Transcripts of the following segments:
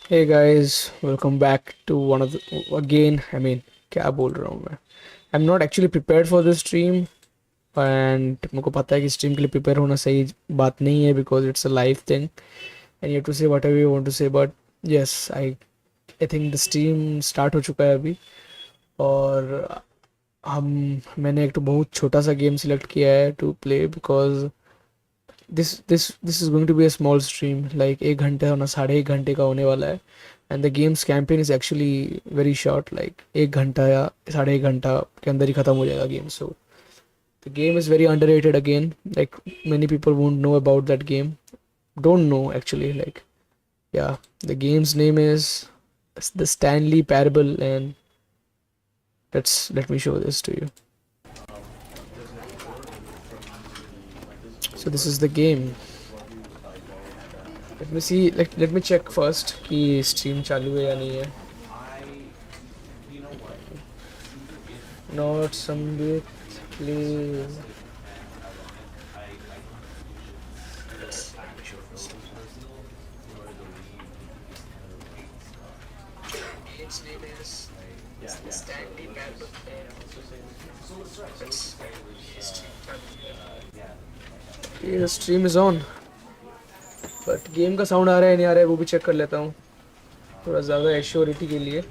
Hey guys, welcome back to one of the again. क्या बोल रहा हूँ मैं? I'm not actually prepared for this stream and मुझको पता है कि stream के लिए prepare होना सही बात नहीं है because it's a live thing and you have to say whatever you want to say but yes I think the stream start हो चुका है अभी और हम मैंने एक तो बहुत छोटा सा गेम सिलेक्ट किया है to play because this is going to be a small stream like 1 घंटे होना 1.5 घंटे का होने वाला है and the game's campaign is actually very short like 1 घंटा या 1.5 घंटा के अंदर ही खत्म हो जाएगा game so the game is very underrated again like many people won't know about that game don't know actually like yeah the game's name is the Stanley Parable and let me show this to you. So this is the game. Let me see let me check first कि stream चालू है या नहीं है. Not Sambit, please. Its name is the Stanley Parable. Okay, the stream is on. But game का sound आ रहा है नहीं आ रहा है वो भी चेक कर लेता हूँ थोड़ा ज़्यादा एश्योरिटी के लिए.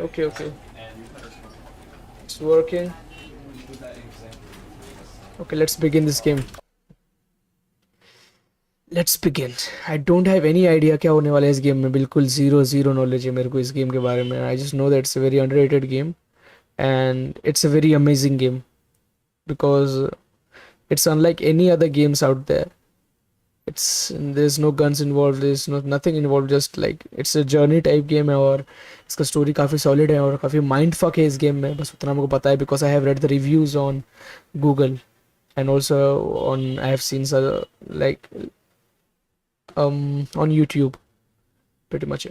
Okay, okay. It's working. Okay, let's begin this game. Let's begin. I don't have any idea क्या होने वाला है इस गेम में. बिल्कुल ज़ीरो नॉलेज है मेरे को इस गेम के बारे में. I just know that it's a very underrated game and it's a very amazing game because it's unlike any other games out there. There's no guns involved, there's nothing involved, just like it's a journey type game है और इसका story काफ़ी solid है और काफ़ी mind fuck है इस game में. बस उतना मेरे को पता है because I have read the reviews on Google and also I have seen like on YouTube. pretty much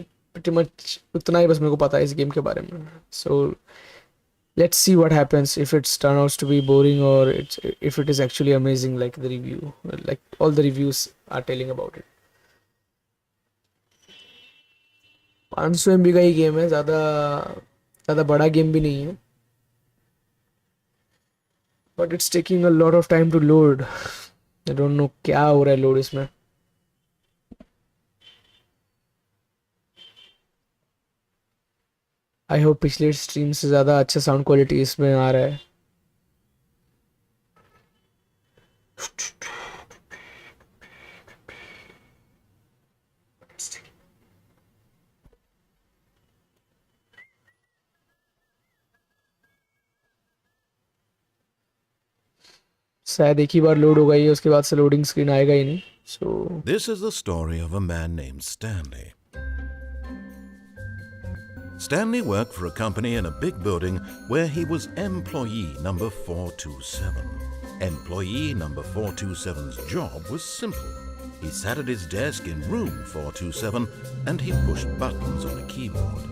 उतना ही बस मेरे को पता है इस गेम के बारे में. So let's see what happens if it's turn out to be boring or if it is actually amazing like all the reviews are telling about it. 500 MB का ही गेम है, ज़्यादा ज़्यादा बड़ा गेम भी नहीं है but it's taking a lot of time to load. I don't know क्या हो रहा है लोड इसमें. आई होप पिछले स्ट्रीम से ज़्यादा अच्छा साउंड क्वालिटी इसमें आ रहा है. शायद एक ही बार लोड होगा ये, उसके बाद से लोडिंग स्क्रीन आएगा ही नहीं. सो This is the story of a man named Stanley. Stanley worked for a company in a big building where he was employee number 427. Employee number 427's job was simple. He sat at his desk in room 427 and he pushed buttons on a keyboard.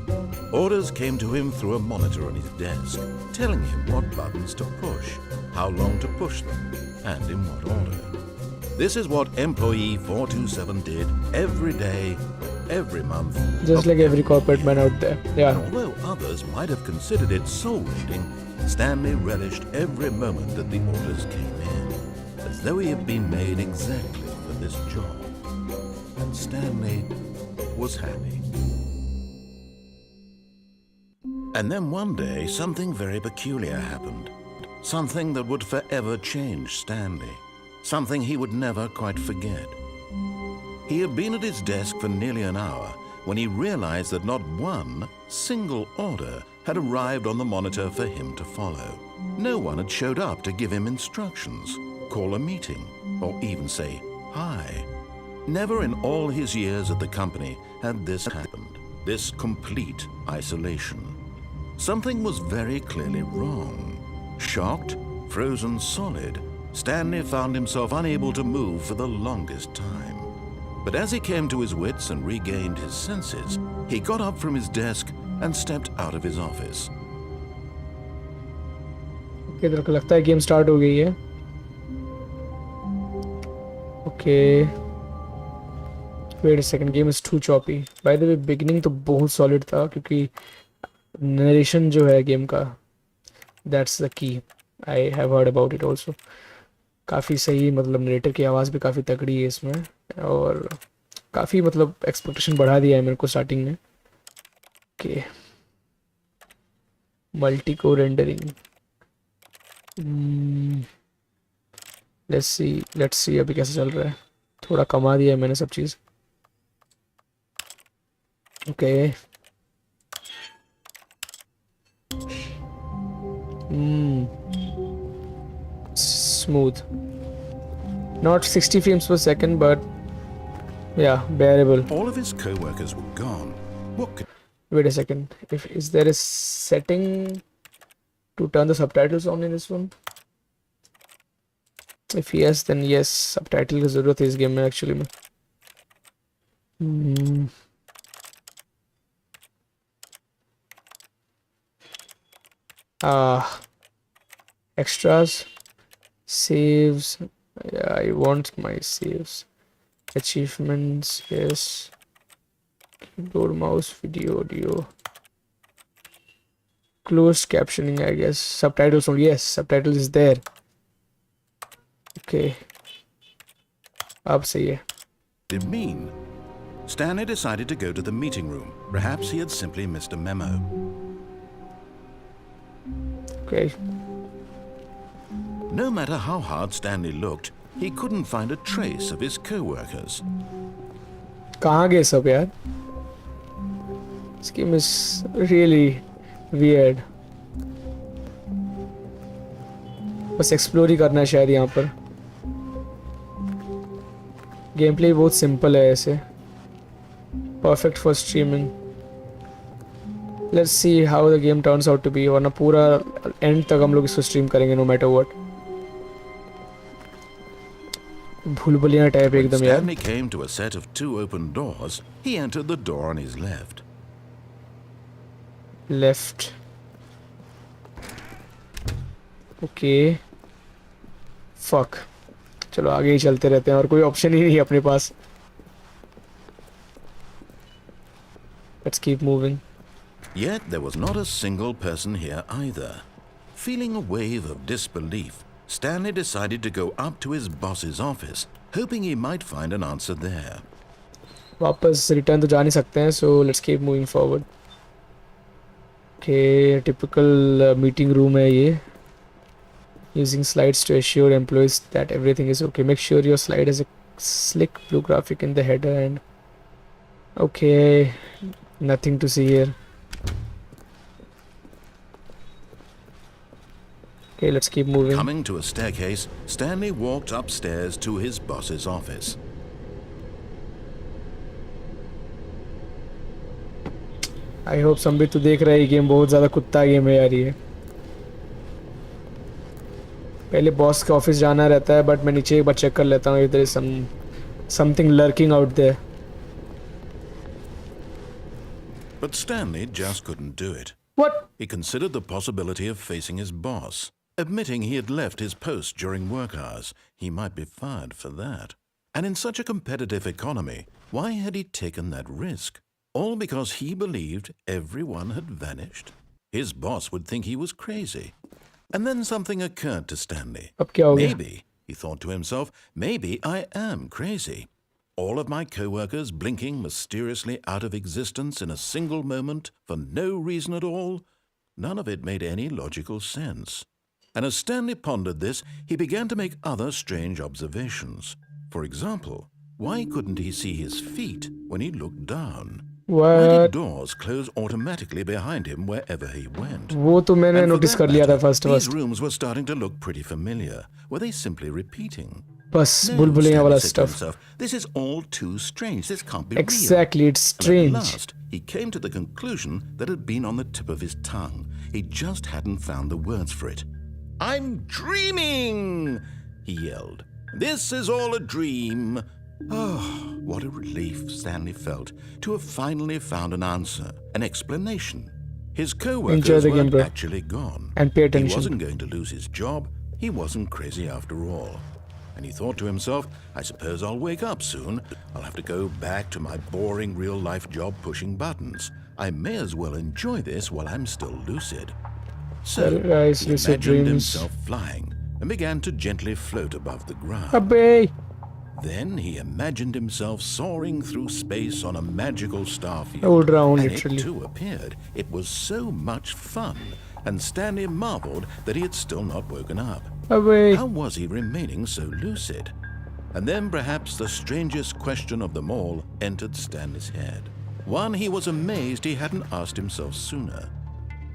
Orders came to him through a monitor on his desk, telling him what buttons to push, how long to push them, and in what order. This is what employee 427 did every day, every month. Just like every corporate man out there. Yeah. And although others might have considered it soul-rending, Stanley relished every moment that the orders came in, as though he had been made exactly for this job. And Stanley was happy. And then one day, something very peculiar happened. Something that would forever change Stanley. Something he would never quite forget. He had been at his desk for nearly an hour when he realized that not one single order had arrived on the monitor for him to follow. No one had showed up to give him instructions, call a meeting, or even say hi. Never in all his years at the company had this happened, this complete isolation. Something was very clearly wrong. Shocked, frozen solid, Stanley found himself unable to move for the longest time. But as he came to his wits and regained his senses, he got up from his desk and stepped out of his office. इधर को लगता है game start हो गई है. Okay. Wait a second, game is too choppy. By the way, beginning तो बहुत solid था क्योंकि narration जो है game का, that's the key. I have heard about it also. काफ़ी सही, मतलब narrator की आवाज़ भी काफ़ी तगड़ी है इसमें, और काफ़ी मतलब expectation बढ़ा दिया है मेरे को starting में. Okay. Multi-core rendering. Let's see अभी कैसे चल रहा है. थोड़ा कमा दिया है मैंने सब चीज़. Okay. Smooth. Not 60 frames per second, but yeah, bearable. All of his co-workers were gone. What could Wait a second. Is there a setting to turn the subtitles on in this one? If yes, then yes. Subtitle की ज़रूरत है इस game में actually में. Extras, saves. Yeah, I want my saves. Achievements, yes. Keyboard, mouse, video, audio. Closed captioning, I guess. Subtitles only. Yes, subtitles is there. Okay. अब सही है. it mean? Stanley decided to go to the meeting room. Perhaps he had simply missed a memo. Okay. No matter how hard Stanley looked, he couldn't find a trace of his co-workers. कहाँ गए सब यार? This game is really weird. बस explore ही करना है शायद यहाँ पर. गेम प्ले बहुत सिंपल है ऐसे. Perfect for streaming. Let's see how the game turns out to be. वरना पूरा एंड तक हम लोग इसको स्ट्रीम करेंगे no matter what. Bhulbhulaiya type When एकदम यार. Stanley came to a set of 2 open doors, he entered the door on his left. Left. Okay. Fuck. चलो आगे ही चलते रहते हैं और कोई ऑप्शन ही नहीं है अपने पास. Let's keep moving. Yet there was not a single person here either. Feeling a wave of disbelief, Stanley decided to go up to his boss's office, hoping he might find an answer there. वापस return तो जा नहीं सकते हैं, so let's keep moving forward. Okay, typical meeting room है ये. Using slides to assure employees that everything is okay. Make sure your slide has a slick blue graphic in the header and okay, nothing to see here. Okay, let's keep moving. Coming to a staircase, Stanley walked upstairs to his boss's office. I hope Sambit तो देख रहा है ये game बहुत ज़्यादा कुत्ता game है यार ये. पहले बॉस के ऑफिस जाना रहता है, बट मैं नीचे एक बार चेक कर लेता हूँ. इधर something lurking out there. But Stanley just couldn't do it. What? He considered the possibility of facing his boss. Admitting he had left his post during work hours, he might be fired for that. And in such a competitive economy, why had he taken that risk? All because he believed everyone had vanished? His boss would think he was crazy. And then something occurred to Stanley. अब क्या हो गया? Maybe, he thought to himself, maybe I am crazy. All of my co-workers blinking mysteriously out of existence in a single moment for no reason at all? None of it made any logical sense. And as Stanley pondered this, he began to make other strange observations. For example, why couldn't he see his feet when he looked down? Why did What? doors close automatically behind him wherever he went? वो तो मैंने And for notice that कर लिया था matter, first these first. rooms were starting to look pretty familiar. Were they simply repeating? बस No, भूलभुलैया Stanley वाला said to stuff. himself, this is all too strange. This can't be real. Exactly, it's And at strange. last, he came to the conclusion that had been on the tip of his tongue. He just hadn't found the words for it. I'm dreaming, he yelled. This is all a dream. Oh, what a relief Stanley felt to have finally found an answer, an explanation. His Enjoy co-workers the game, weren't bro. actually gone. And pay He attention. wasn't going to lose his job. He wasn't crazy after all. And he thought to himself, I suppose I'll wake up soon. I'll have to go back to my boring real-life job pushing buttons. I may as well enjoy this while I'm still lucid. So Well, guys, he lucid imagined dreams. himself flying and began to gently float above the ground. Abbe! Then he imagined himself soaring through space on a magical star field. Old round, and literally. it too appeared. It was so much fun. And Stanley marveled that he had still not woken up. Abbe! How was he remaining so lucid? And then perhaps the strangest question of them all entered Stanley's head. One he was amazed he hadn't asked himself sooner.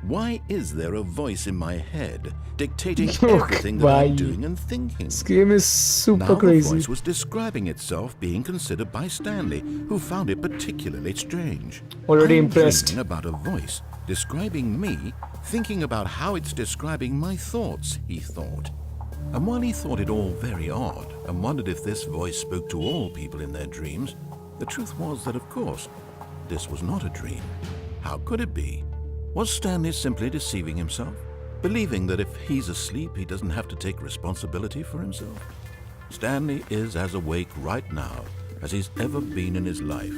Why is there a voice in my head dictating everything that I'm doing and thinking? This game is super Now crazy. the voice was describing itself being considered by Stanley, who found it particularly strange. Already I'm impressed. dreaming about a voice describing me, thinking about how it's describing my thoughts, he thought. And while he thought it all very odd and wondered if this voice spoke to all people in their dreams, the truth was that, of course, this was not a dream. How could it be? Was Stanley simply deceiving himself, believing that if he's asleep, he doesn't have to take responsibility for himself? Stanley is as awake right now as he's ever been in his life.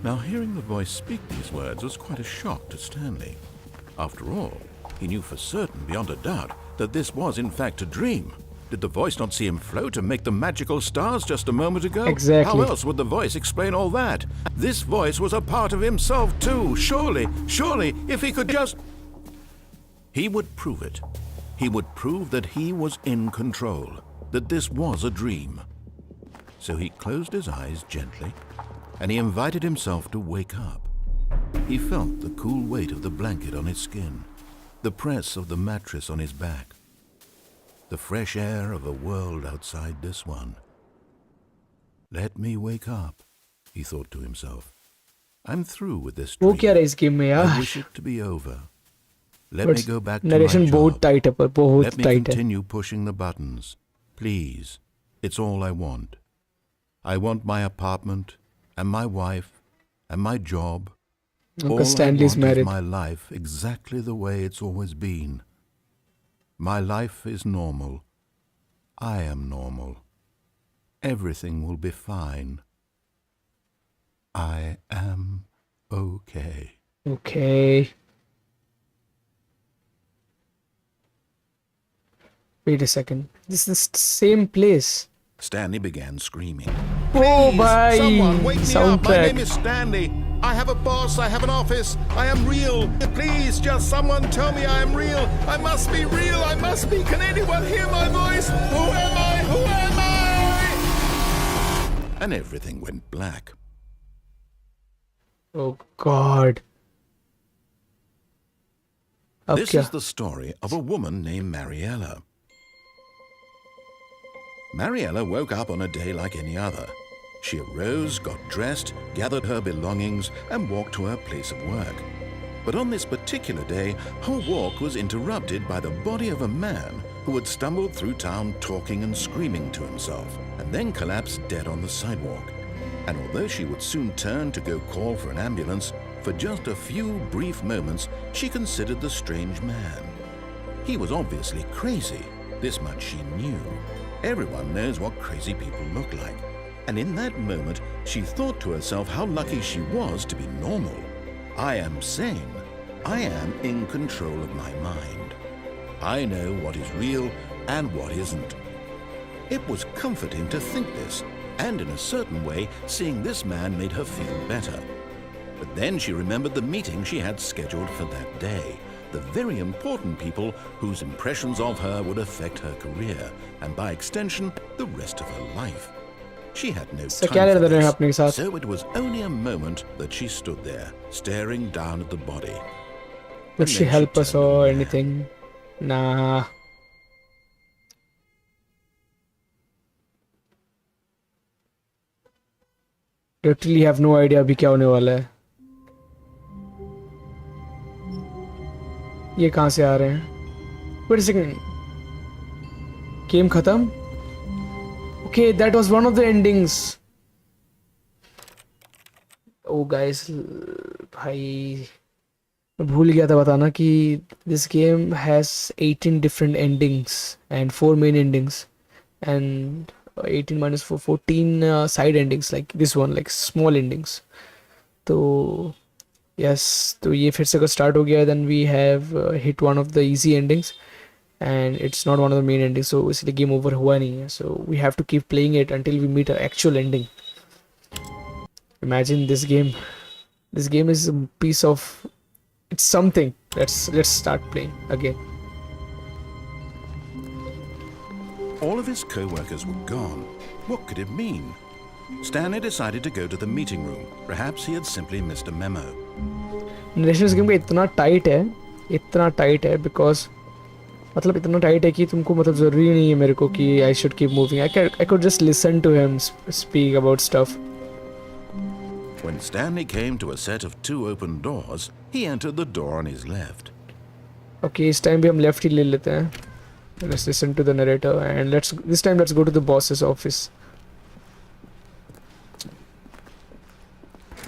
Now, hearing the voice speak these words was quite a shock to Stanley. After all, he knew for certain, beyond a doubt, that this was in fact a dream. Did the voice not see him float and make the magical stars just a moment ago? Exactly. How else would the voice explain all that? This voice was a part of himself too. Surely, if he could just... He would prove it. He would prove that he was in control, that this was a dream. So he closed his eyes gently, and he invited himself to wake up. He felt the cool weight of the blanket on his skin, the press of the mattress on his back, the fresh air of a world outside this one. Let me wake up, he thought to himself. I'm through with this वो dream. क्या रहा है इस game में I यार? wish it to be over. Let But me go back to my narration बहुत job. tight है पर बहुत Let me tight है. continue pushing the buttons. Please. It's all I want. I want my apartment and my wife and my job. All Because I Stanley is want is married. my life exactly the way it's always been. My life is normal. I am normal. Everything will be fine. I am okay. Okay. Wait a second. This is the same place. Stanley began screaming. Oh, bhai. Someone wake me up. My Soundtrack. name is Stanley. I have a boss. I have an office. I am real. Please, just someone tell me I am real. I must be real. I must be. Can anyone hear my voice? Who am I? Who am I? And everything went black. Oh God. अब This क्या? is the story of a woman named Mariella. Mariella woke up on a day like any other. She arose, got dressed, gathered her belongings, and walked to her place of work. But on this particular day, her walk was interrupted by the body of a man who had stumbled through town talking and screaming to himself, and then collapsed dead on the sidewalk. And although she would soon turn to go call for an ambulance, for just a few brief moments, she considered the strange man. He was obviously crazy. This much she knew. Everyone knows what crazy people look like. And in that moment, she thought to herself how lucky she was to be normal. I am sane. I am in control of my mind. I know what is real and what isn't. It was comforting to think this, and in a certain way, seeing this man made her feel better. But then she remembered the meeting she had scheduled for that day, the very important people whose impressions of her would affect her career, and by extension, the rest of her life. She had no So time क्या for लड़ रहे हैं this, अपने साथ? so it was only a moment that she stood there, staring down at the body. Would she then she help us turned or around. anything? Nah. Literally have no idea अभी क्या होने वाला है. ये कहाँ से आ रहे हैं? Wait a second. Game खत्म? Okay, that was one of the endings. Oh guys, भाई मैं भूल गया था बताना कि this game has 18 different endings and 4 main endings and 18 minus 4 14 side endings like this one like small endings. तो yes, तो ये फिर से अगर start हो गया then we have hit one of the easy endings and it's not one of the main endings, so इसलिए game over हुआ नहीं है, so we have to keep playing it until we meet an actual ending. Imagine this game. This game is a piece of, it's something. Let's start playing again. All of his co-workers were gone. What could it mean? Stanley decided to go to the meeting room. Perhaps he had simply missed a memo. Narration इस game का इतना tight है because मतलब इतना tight है कि तुमको मतलब ज़रूरी नहीं है मेरे को कि I should keep moving. I could just listen to him speak about stuff. When Stanley came to a set of 2 open doors, he entered the door on his left. Okay, इस time भी हम left ही ले लेते हैं. Let's listen to the narrator and this time let's go to the boss's office.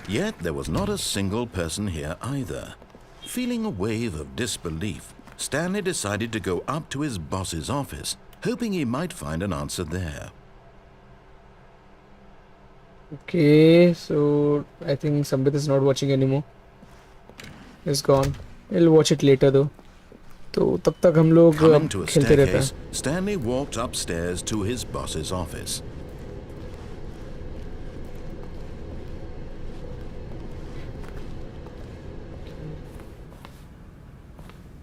Yet there was not a single person here either. Feeling a wave of disbelief, Stanley decided to go up to his boss's office, hoping he might find an answer there. Okay, so I think Sambit is not watching anymore. He's gone. He'll watch it later though. तो तब तक हम लोग Coming to a खेलते रहते हैं. staircase, Stanley walked upstairs to his boss's office.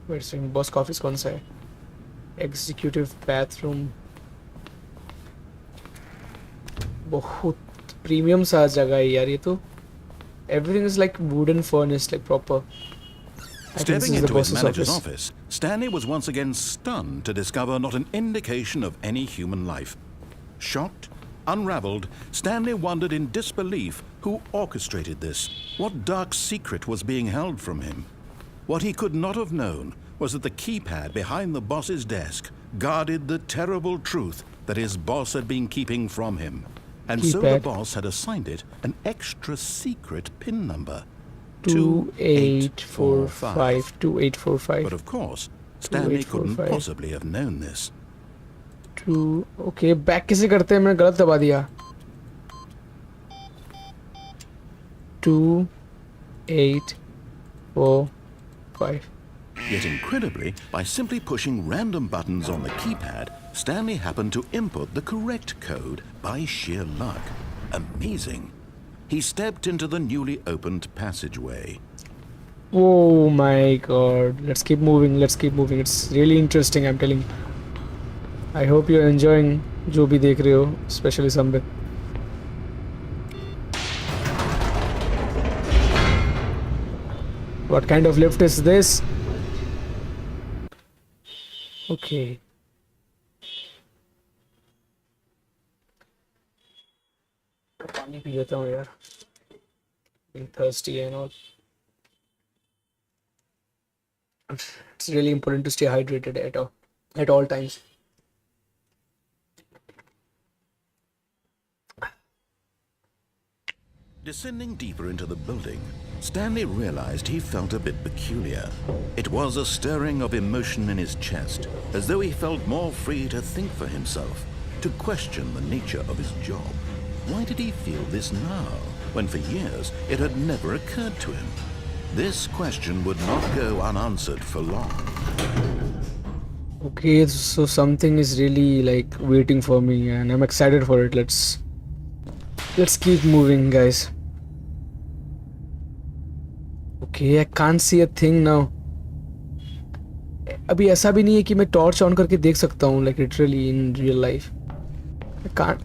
Wait, so boss का office कौन सा है? Executive bathroom. बहुत प्रीमियम सा जगह है यार ये तो. Everything is like wooden furnished, like proper. I think this Stepping is the into his boss's manager's office. office, Stanley was once again stunned to discover not an indication of any human life. Shocked, unraveled, Stanley wondered in disbelief who orchestrated this. What dark secret was being held from him? What he could not have known was that the keypad behind the boss's desk guarded the terrible truth that his boss had been keeping from him. And so the Keypad. boss had assigned it an extra secret PIN number. 2845 2845 But of course, Stanley couldn't 2845. possibly have known this. 2. Okay, back कैसे करते हैं? मैंने गलत दबा दिया. 2845. Yet incredibly, by simply pushing random buttons on the keypad, Stanley happened to input the correct code by sheer luck. Amazing. He stepped into the newly opened passageway. Oh my god. Let's keep moving. It's really interesting, I'm telling you. I hope you're enjoying जो भी देख रहे हो, especially Sambit. What kind of lift is this? Okay. पानी P लेता हूँ यार. Being thirsty and all. It's really important to stay hydrated at all times. Descending deeper into the building, Stanley realized he felt a bit peculiar. It was a stirring of emotion in his chest, as though he felt more free to think for himself, to question the nature of his job. Why did he feel this now, when for years it had never occurred to him? This question would not go unanswered for long. Okay, so something is really like waiting for me and I'm excited for it. Let's keep moving, guys. Okay, I can't see a thing now. अभी ऐसा भी नहीं है कि मैं torch on करके देख सकता हूँ like literally in real life. I can't.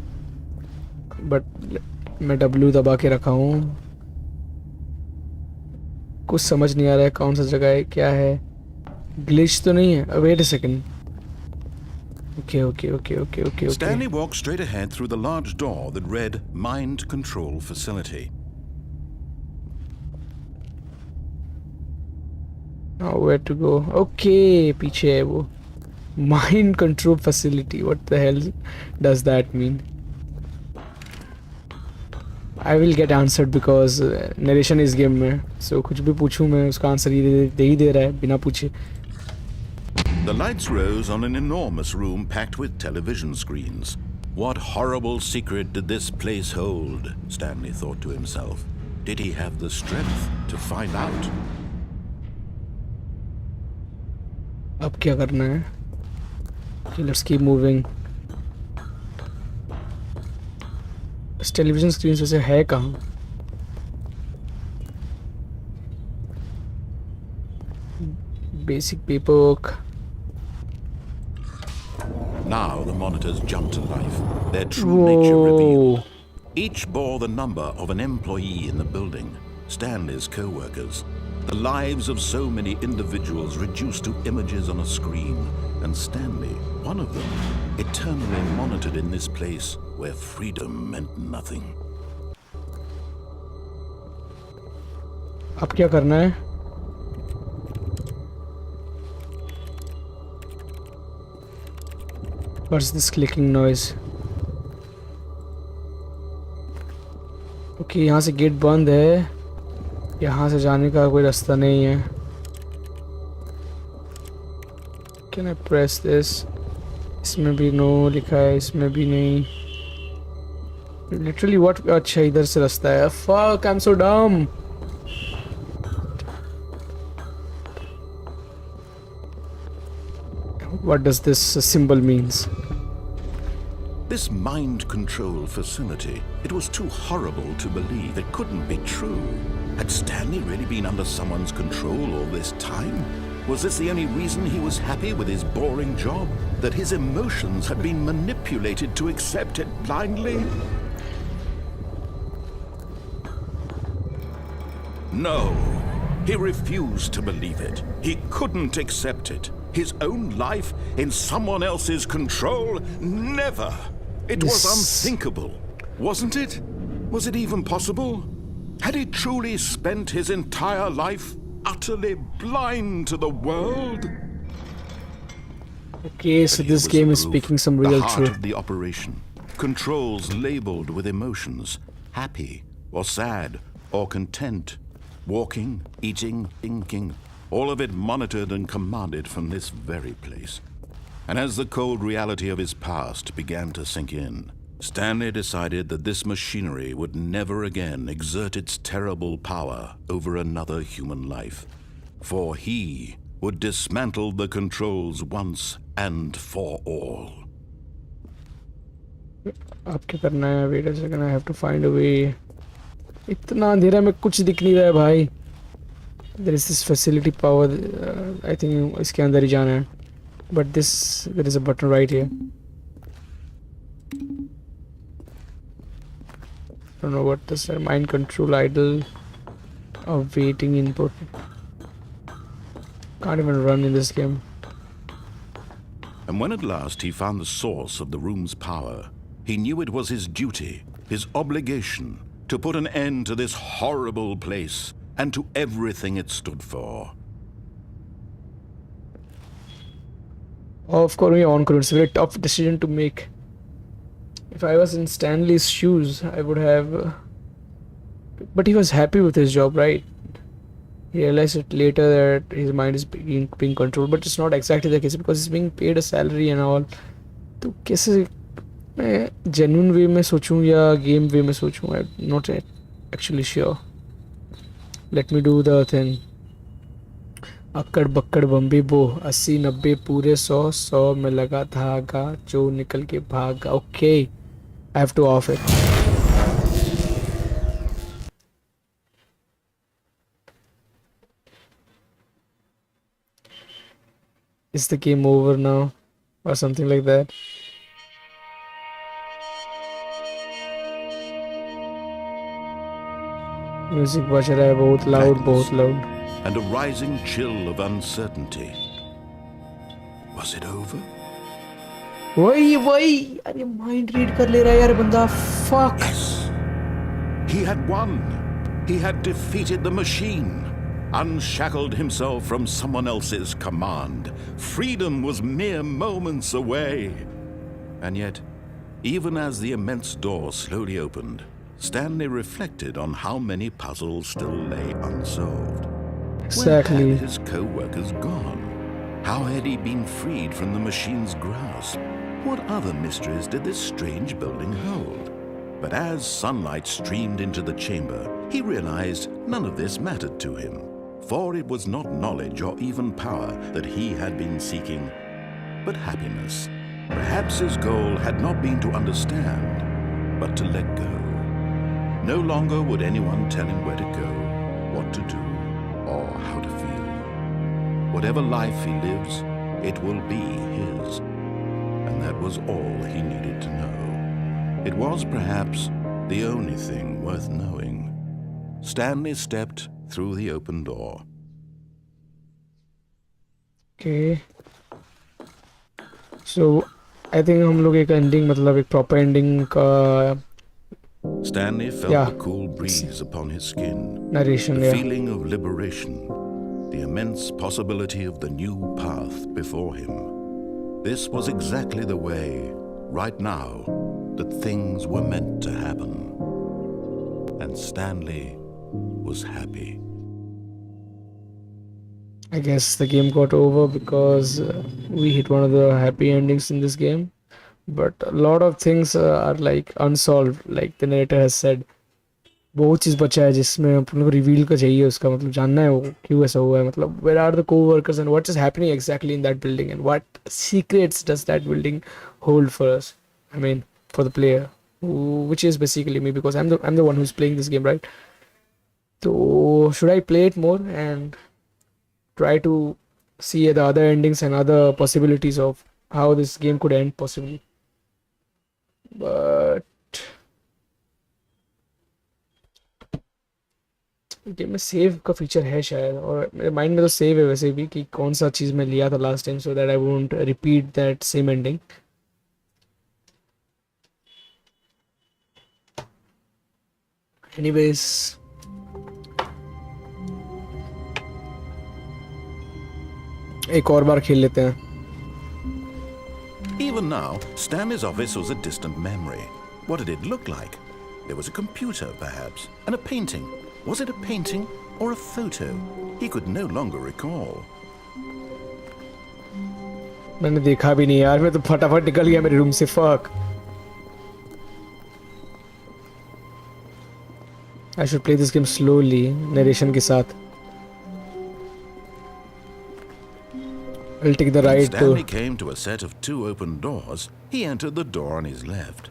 But मैं W दबा के रखा हूँ. कुछ समझ नहीं आ रहा है कौन सा जगह है क्या है. Glitch तो नहीं है. Wait a second. Okay. Stanley walked straight ahead through the large door that read Mind Control Facility. Now where to go? Okay, पीछे है वो. Mind Control Facility. What the hell does that mean? I will get answered because narration is game में. So कुछ भी पूछूं मैं उसका answer ये दे ही दे रहा है बिना पूछे. The lights rose on an enormous room packed with television screens. What horrible secret did this place hold? Stanley thought to himself. Did he have the strength to find out? अब क्या करना है? Okay, let's keep moving. इस television screen वैसे है कहाँ? Basic paperwork. Now the monitors jumped to life, their true nature revealed. Each bore the number of an employee in the building, Stanley's co-workers. The lives of so many individuals reduced to images on a screen, and Stanley, one of them, eternally monitored in this place where freedom meant nothing. अब क्या करना है? What's this clicking noise? Okay, यहाँ से gate बंद है. यहाँ से जाने का कोई रास्ता नहीं है. Can I press this? इसमें भी no लिखा है, इसमें भी नहीं. Literally what? अच्छा इधर से रास्ता है. Fuck, I'm so dumb. What does this symbol means? This mind control facility, it was too horrible to believe. It couldn't be true. Had Stanley really been under someone's control all this time? Was this the only reason he was happy with his boring job? That his emotions had been manipulated to accept it blindly? No, he refused to believe it. He couldn't accept it. His own life in someone else's control? Never! It was unthinkable, wasn't it? Was it even possible? Had he truly spent his entire life utterly blind to the world? Okay, so this game is speaking some real truth. The truth. heart of the operation. Controls labeled with emotions. Happy or sad or content. Walking, eating, thinking. All of it monitored and commanded from this very place. And as the cold reality of his past began to sink in, Stanley decided that this machinery would never again exert its terrible power over another human life. For he would dismantle the controls once and for all. अब क्या करना है? Wait a second, I have to find a way. इतना अंधेरा में कुछ दिख नहीं रहा है भाई. There is this facility power. I think इसके अंदर ही जाना है. But this, there is a button right here. Don't know what this is. Mind control idle. Awaiting input. Can't even run in this game. And when at last he found the source of the room's power, he knew it was his duty, his obligation, to put an end to this horrible place and to everything it stood for. Of course, on course, it's a very tough decision to make. If I was in Stanley's shoes, I would have. But he was happy with his job, right? He realized it later that his mind is being controlled, but it's not exactly the case because he's being paid a salary and all. तो कैसे मैं genuine way में सोचूं या game way में सोचूं? I'm not actually sure. Let me do the thing. अक्कड़ बक्कड़ बम्बी बो 80 90 पूरे 100 में लगा धागा जो निकल के भागा. Okay, I have to off it. Is the game over now or something like that? Music बज रहा है बहुत loud. And a rising chill of uncertainty. Was it over? वही अरे mind read कर ले रहा है यार बंदा. Fuck. Yes. He had won. He had defeated the machine. Unshackled himself from someone else's command. Freedom was mere moments away. And yet, even as the immense door slowly opened, Stanley reflected on how many puzzles still lay unsolved. Exactly. Where had his co-workers gone? How had he been freed from the machine's grasp? What other mysteries did this strange building hold? But as sunlight streamed into the chamber, he realized none of this mattered to him, for it was not knowledge or even power that he had been seeking, but happiness. Perhaps his goal had not been to understand, but to let go. No longer would anyone tell him where to go, what to do, or how to feel. Whatever life he lives, it will be his. And that was all he needed to know. It was perhaps the only thing worth knowing. Stanley stepped through the open door. Okay. So, I think हम लोग एक ending मतलब एक proper ending का Stanley felt the cool breeze upon his skin, narration, the feeling of liberation, the immense possibility of the new path before him. This was exactly the way, right now, that things were meant to happen. And Stanley was happy. I guess the game got over because we hit one of the happy endings in this game. But a lot of things are like unsolved, like the narrator has said. बहुत चीज़ बचा है जिसमें अपन को reveal का चाहिए, उसका मतलब जानना है वो क्यों ऐसा हुआ है, मतलब where are the co-workers and what is happening exactly in that building and what secrets does that building hold for us, I mean for the player, which is basically me, because I'm the one who's playing this game, right? So should I play it more and try to see the other endings and other possibilities of how this game could end possibly? But game में save का feature है शायद, और मेरे mind में तो save है वैसे भी कि कौन सा चीज़ मैं लिया था last time, so that I won't repeat that same ending. Anyways एक और बार खेल लेते हैं. Even now, Stanley's office was a distant memory. What did it look like? There was a computer, perhaps, and a painting. Was it a painting or a photo? He could no longer recall. मैंने देखा भी नहीं यार, मैं तो फटाफट निकल गया मेरे रूम से. Fuck. I should play this game slowly, narration के साथ. I'll take the right door. Stanley came to a set of two open doors. He entered the door on his left.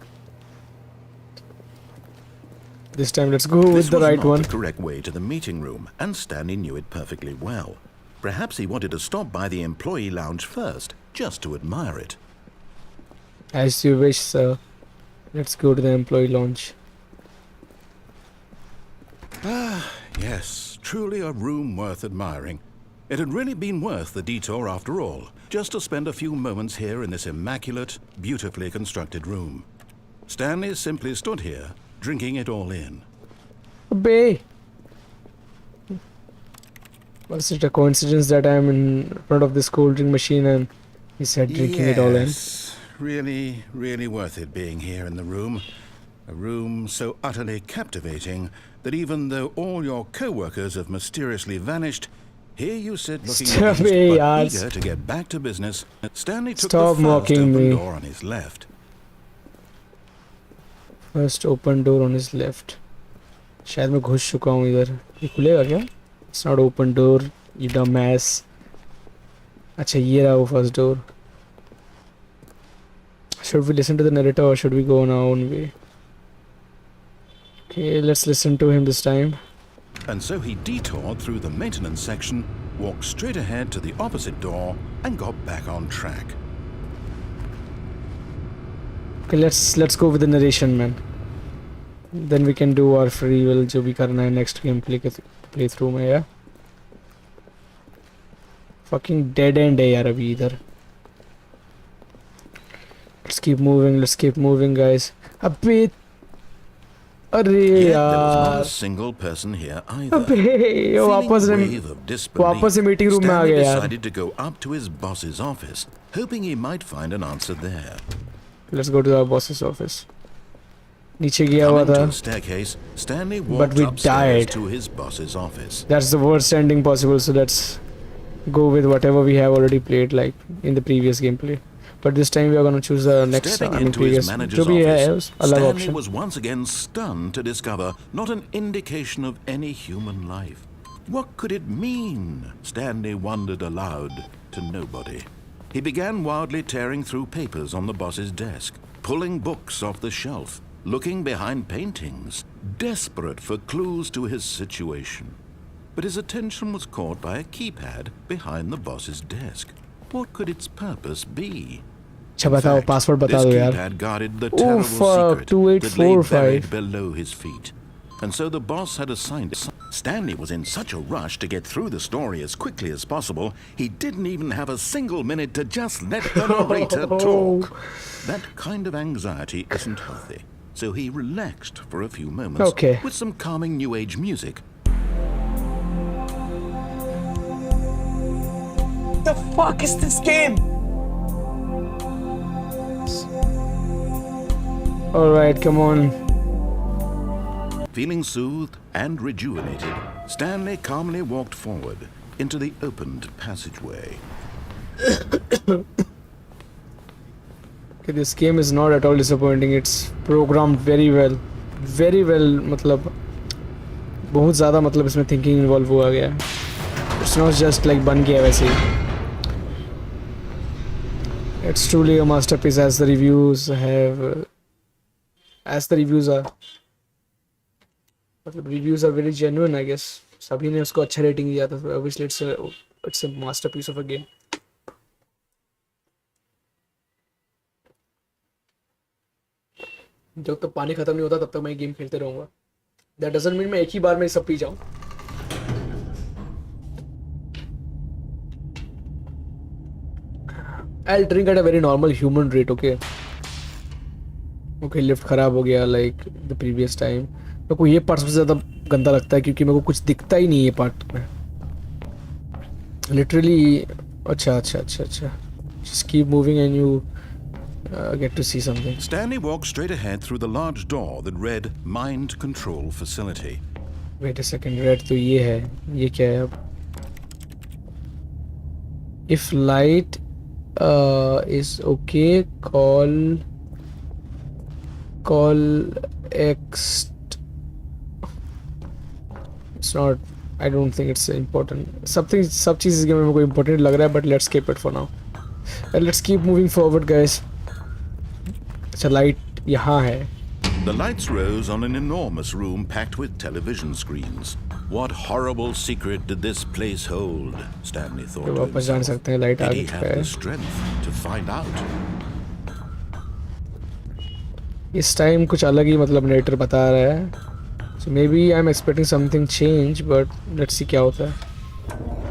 This time let's go with the right one. This was not the correct way to the meeting room, and Stanley knew it perfectly well. Perhaps he wanted to stop by the employee lounge first, just to admire it. As you wish, sir. Let's go to the employee lounge. Ah, yes, truly a room worth admiring. It had really been worth the detour after all, just to spend a few moments here in this immaculate, beautifully constructed room. Stanley simply stood here, drinking it all in. Obey. Was it a coincidence that I'm in front of this cold drink machine and he said drinking it all in? Yes, really worth it being here in the room. A room so utterly captivating that even though all your co-workers have mysteriously vanished, here you sit looking at but eager to get back to business. Stanley took the first open door on his left. First open door on his left. शायद मैं घुस चुका हूँ इधर. ये खुलेगा क्या? It's not open door, you dumbass. अच्छा ये रहा वो first door. Should we listen to the narrator or should we go on our own way? Okay, let's listen to him this time. And so he detoured through the maintenance section, walked straight ahead to the opposite door, and got back on track. Okay, let's go with the narration, man. Then we can do our free will जो भी करना है next game play through में, yeah. Fucking dead end है यार अभी इधर. Let's keep moving, guys. अबे अरे यार. There was not a single person here either. अबे वापस से मीटिंग रूम में आ गया यार. Decided to go up to his boss's office, hoping he might find an answer there. Let's go to our boss's office. नीचे गया हुआ Coming था. to a staircase, Stanley But walked we upstairs died. to his boss's office. That's the worst ending possible. So let's go with whatever we have already played, like in the previous gameplay. But this time we are gonna choose the next. Stepping I mean, into his previous. manager's जो भी है office, अलग Stanley option. was once again stunned to discover not an indication of any human life. What could it mean? Stanley wondered aloud to nobody. He began wildly tearing through papers on the boss's desk, pulling books off the shelf, looking behind paintings, desperate for clues to his situation. But his attention was caught by a keypad behind the boss's desk. What could its purpose be? अच्छा बताओ password बता दो यार. Keypad guarded the Oh terrible fuck, secret that lay 2845. buried below his feet. And so the boss had assigned it. Stanley was in such a rush to get through the story as quickly as possible, he didn't even have a single minute to just let the narrator talk. That kind of anxiety isn't healthy. So he relaxed for a few moments Okay. with some calming new age music. The fuck is this game? Alright, come on. Feeling soothed and rejuvenated, Stanley calmly walked forward into the opened passageway. Okay, this game is not at all disappointing. It's programmed very well. Very well, मतलब बहुत ज़्यादा मतलब इसमें thinking involve हुआ गया है. It's not just like बन गया वैसे ही. It's truly a masterpiece as the reviews have. As the reviews are. मतलब reviews are very genuine, I guess. सभी ने उसको अच्छा रेटिंग दिया था, so obviously it's a masterpiece of a game. जब तक पानी खत्म नहीं होता तब तक मैं गेम खेलते रहूंगा. That doesn't mean मैं एक ही बार में सब पी जाऊं. I'll drink at a very normal human rate, okay? Okay, lift खराब हो गया like the previous time. मेरे को ये पार्ट सबसे ज़्यादा गंदा लगता है क्योंकि मेरे को कुछ दिखता ही नहीं है ये पार्ट में. Literally, अच्छा. Just keep moving and you get to see something. Stanley walked straight ahead through the large door that read Mind Control Facility. Wait a second, red तो ये है. ये क्या है अब? If light is okay, call X. It's not. I don't think it's important. सब चीज़ इस game में मेरे को important लग रहा है, but let's skip it for now. And let's keep moving forward, guys. अच्छा लाइट यहाँ है. The lights rose on an enormous room packed with television screens. What horrible secret did this place hold? Stanley thought तो to वापस जान himself. सकते हैं light Did आगे he चुका have है. the strength to find out? इस time कुछ अलग ही मतलब नेटर बता रहा है. So maybe I'm expecting something change, but let's see क्या होता है.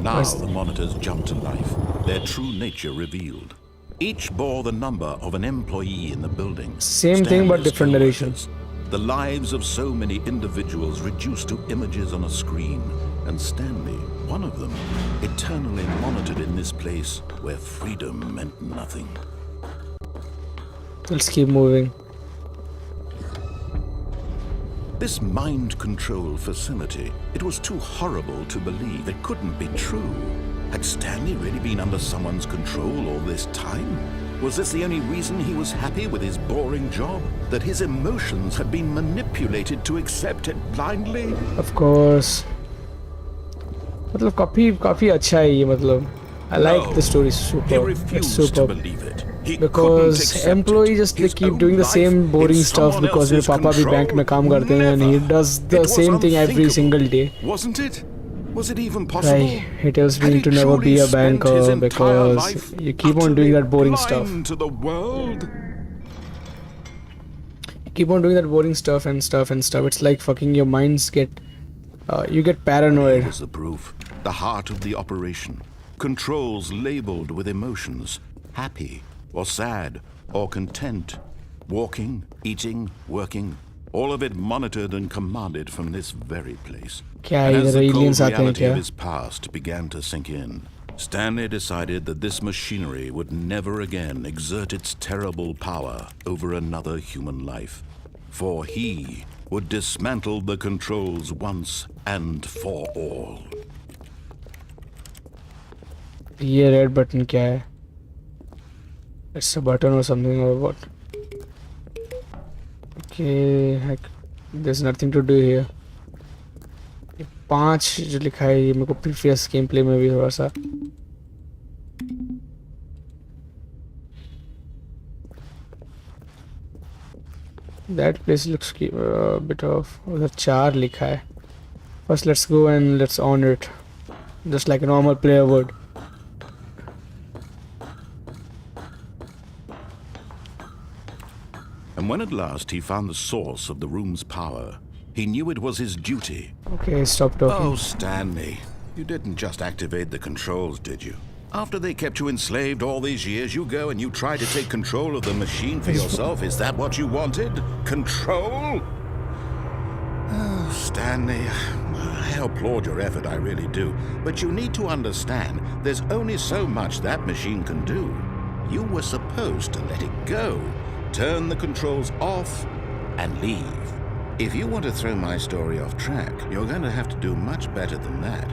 Now the monitors jumped to life, their true nature revealed. Each bore the number of an employee in the building. Same thing but Stanley's different narration. coworkers. The lives of so many individuals reduced to images on a screen, and Stanley, one of them, eternally monitored in this place where freedom meant nothing. Let's keep moving. This mind control facility, it was too horrible to believe. It couldn't be true. Had Stanley really been under someone's control all this time? Was this the only reason he was happy with his boring job? That his emotions had been manipulated to accept it blindly? Of course. मतलब काफी अच्छा है ये मतलब. I like the story super. He It's refused super. to believe it. He couldn't Because accept employee it. just His like keep own doing the life same boring in stuff someone because मेरे else's पापा भी bank में काम करते हैं and he Never. does the It was same thing every unthinkable, single day. Wasn't it? Was it even possible? Like he tells Had me he to never be truly a spent his banker entire because life you keep on doing that boring utterly stuff. blind to the world? Keep on doing that boring stuff and stuff. It's like fucking your minds get, you get paranoid. Here was the proof. The heart of the operation. Controls labeled with emotions. Happy or sad or content. Walking, eating, working. All of it monitored and commanded from this very place. क्या And as इधर the aliens cold आते हैं reality क्या? of his past began to sink in, Stanley decided that this machinery would never again exert its terrible power over another human life. For he would dismantle the controls once and for all. ये red button क्या है? It's a button or something or what? Okay, heck, there's nothing to do here. ये 5 जो लिखा है ये मेरे को प्रीवियस गेम प्ले में भी थोड़ा सा that place looks a bit of उधर 4 लिखा है. First let's go and let's on it just like a normal player would. And when at last he found the source of the room's power, he knew it was his duty. Okay, stop talking. Oh, Stanley, you didn't just activate the controls, did you? After they kept you enslaved all these years, you go and you try to take control of the machine for yourself. Is that what you wanted? Control? Oh, Stanley, I applaud your effort, I really do. But you need to understand, there's only so much that machine can do. You were supposed to let it go, turn the controls off, and leave. If you want to throw my story off track, you're going to have to do much better than that.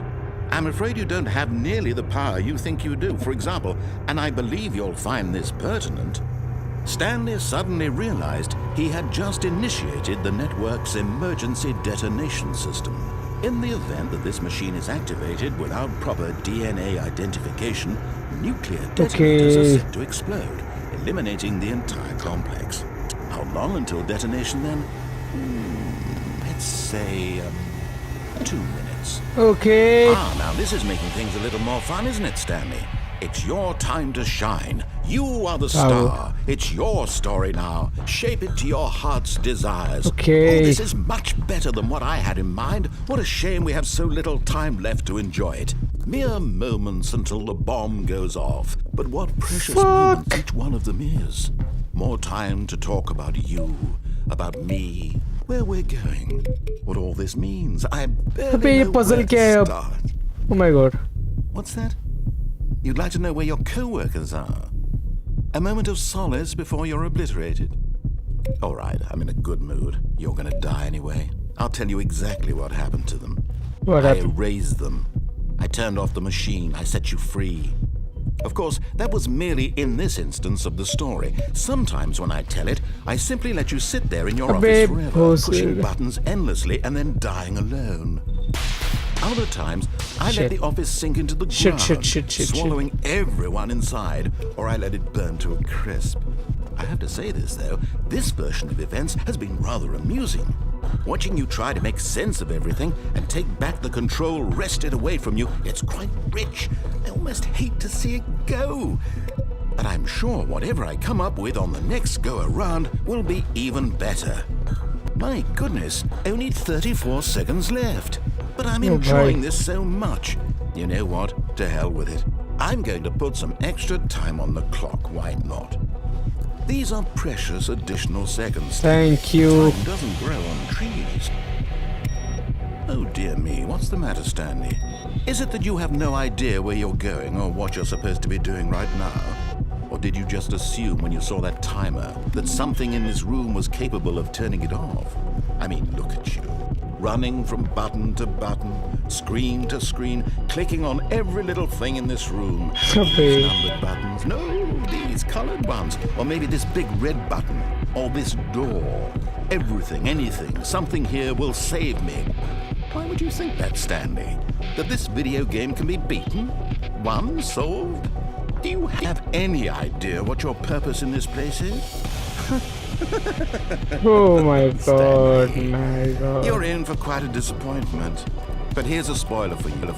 I'm afraid you don't have nearly the power you think you do. For example, and I believe you'll find this pertinent, Stanley suddenly realized he had just initiated the network's emergency detonation system. In the event that this machine is activated without proper DNA identification, nuclear detonators are set to explode, eliminating the entire complex. How long until detonation then? Let's say 2 minutes. Okay. Now this is making things a little more fun, isn't it, Stanley? It's your time to shine. You are the star. It's your story now. Shape it to your heart's desires. Okay. Oh, this is much better than what I had in mind. What a shame we have so little time left to enjoy it. Mere moments until the bomb goes off. But what precious moments each one of them is. More time to talk about you, about me, where we're going, what all this means. I barely know where to start. Oh my god. What's that? You'd like to know where your co-workers are? A moment of solace before you're obliterated? All right, I'm in a good mood. You're gonna die anyway. I'll tell you exactly what happened to them. What happened? I erased them. I turned off the machine. I set you free. Of course, that was merely in this instance of the story. Sometimes when I tell it, I simply let you sit there in your office forever, pushing buttons endlessly and then dying alone. Other times, I let the office sink into the ground, swallowing everyone inside, or I let it burn to a crisp. I have to say this, though, this version of events has been rather amusing. Watching you try to make sense of everything and take back the control wrested away from you, it's quite rich. I almost hate to see it go. But I'm sure whatever I come up with on the next go-around will be even better. My goodness, only 34 seconds left. But I'm enjoying this so much. You know what? To hell with it. I'm going to put some extra time on the clock. Why not? These are precious additional seconds. Thank you. Time doesn't grow on trees. Oh dear me, what's the matter, Stanley? Is it that you have no idea where you're going or what you're supposed to be doing right now? Or did you just assume when you saw that timer that something in this room was capable of turning it off? I mean, look at you. Running from button to button, screen to screen, clicking on every little thing in this room. These numbered buttons. No, these colored ones. Or maybe this big red button. Or this door. Everything, anything, something here will save me. Why would you think that, Stanley? That this video game can be beaten? Won? Solved? Do you have any idea what your purpose in this place is? Oh my god, my god. You're in for quite a disappointment. But here's a spoiler for you.